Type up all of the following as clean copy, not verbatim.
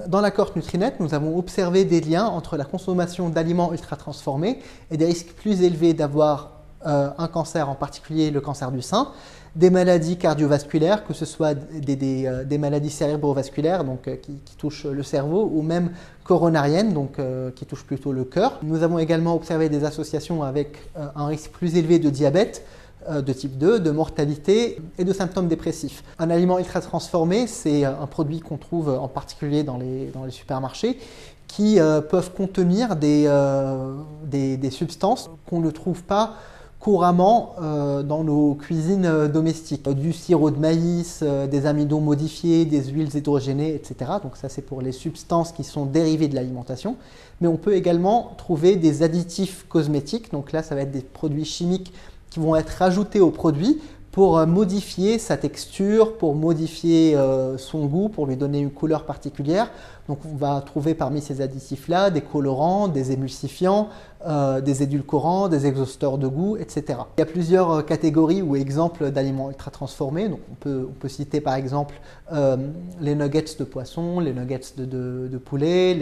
Dans la cohorte Nutrinet, nous avons observé des liens entre la consommation d'aliments ultra-transformés et des risques plus élevés d'avoir un cancer, en particulier le cancer du sein, des maladies cardiovasculaires, que ce soit des maladies cérébrovasculaires donc, qui touchent le cerveau, ou même coronariennes, donc, qui touchent plutôt le cœur. Nous avons également observé des associations avec un risque plus élevé de diabète, de type 2, de mortalité et de symptômes dépressifs. Un aliment ultra transformé, c'est un produit qu'on trouve en particulier dans les supermarchés qui peuvent contenir des substances qu'on ne trouve pas couramment dans nos cuisines domestiques. Du sirop de maïs, des amidons modifiés, des huiles hydrogénées, etc. Donc ça c'est pour les substances qui sont dérivées de l'alimentation. Mais on peut également trouver des additifs cosmétiques. Donc là ça va être des produits chimiques qui vont être rajoutés au produit pour modifier sa texture, pour modifier son goût, pour lui donner une couleur particulière. Donc on va trouver parmi ces additifs-là des colorants, des émulsifiants, des édulcorants, des exhausteurs de goût, etc. Il y a plusieurs catégories ou exemples d'aliments ultra transformés. Donc on peut citer par exemple les nuggets de poisson, les nuggets de poulet,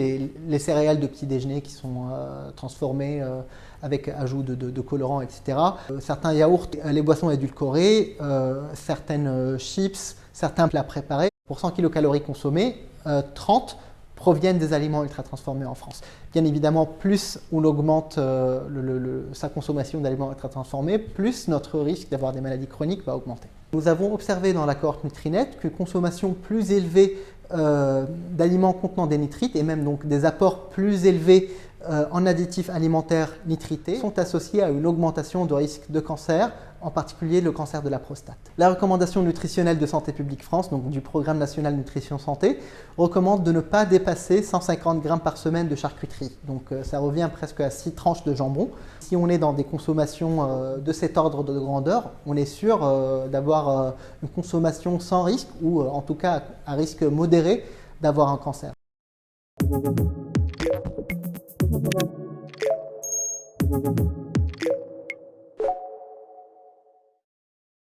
les céréales de petit déjeuner qui sont transformées avec ajout de colorants, etc. Certains yaourts, les boissons édulcorées, certaines chips, certains plats préparés. Pour 100 kcal consommés, 30 proviennent des aliments ultra transformés en France. Bien évidemment, plus on augmente sa consommation d'aliments ultra transformés, plus notre risque d'avoir des maladies chroniques va augmenter. Nous avons observé dans la cohorte Nutrinet qu'une consommation plus élevée d'aliments contenant des nitrites et même donc des apports plus élevés en additifs alimentaires nitrités sont associés à une augmentation de risque de cancer, en particulier le cancer de la prostate. La recommandation nutritionnelle de Santé publique France, donc du Programme national nutrition santé, recommande de ne pas dépasser 150 grammes par semaine de charcuterie. Donc ça revient presque à 6 tranches de jambon. Si on est dans des consommations de cet ordre de grandeur, on est sûr d'avoir une consommation sans risque ou en tout cas à risque modéré d'avoir un cancer. Thank you.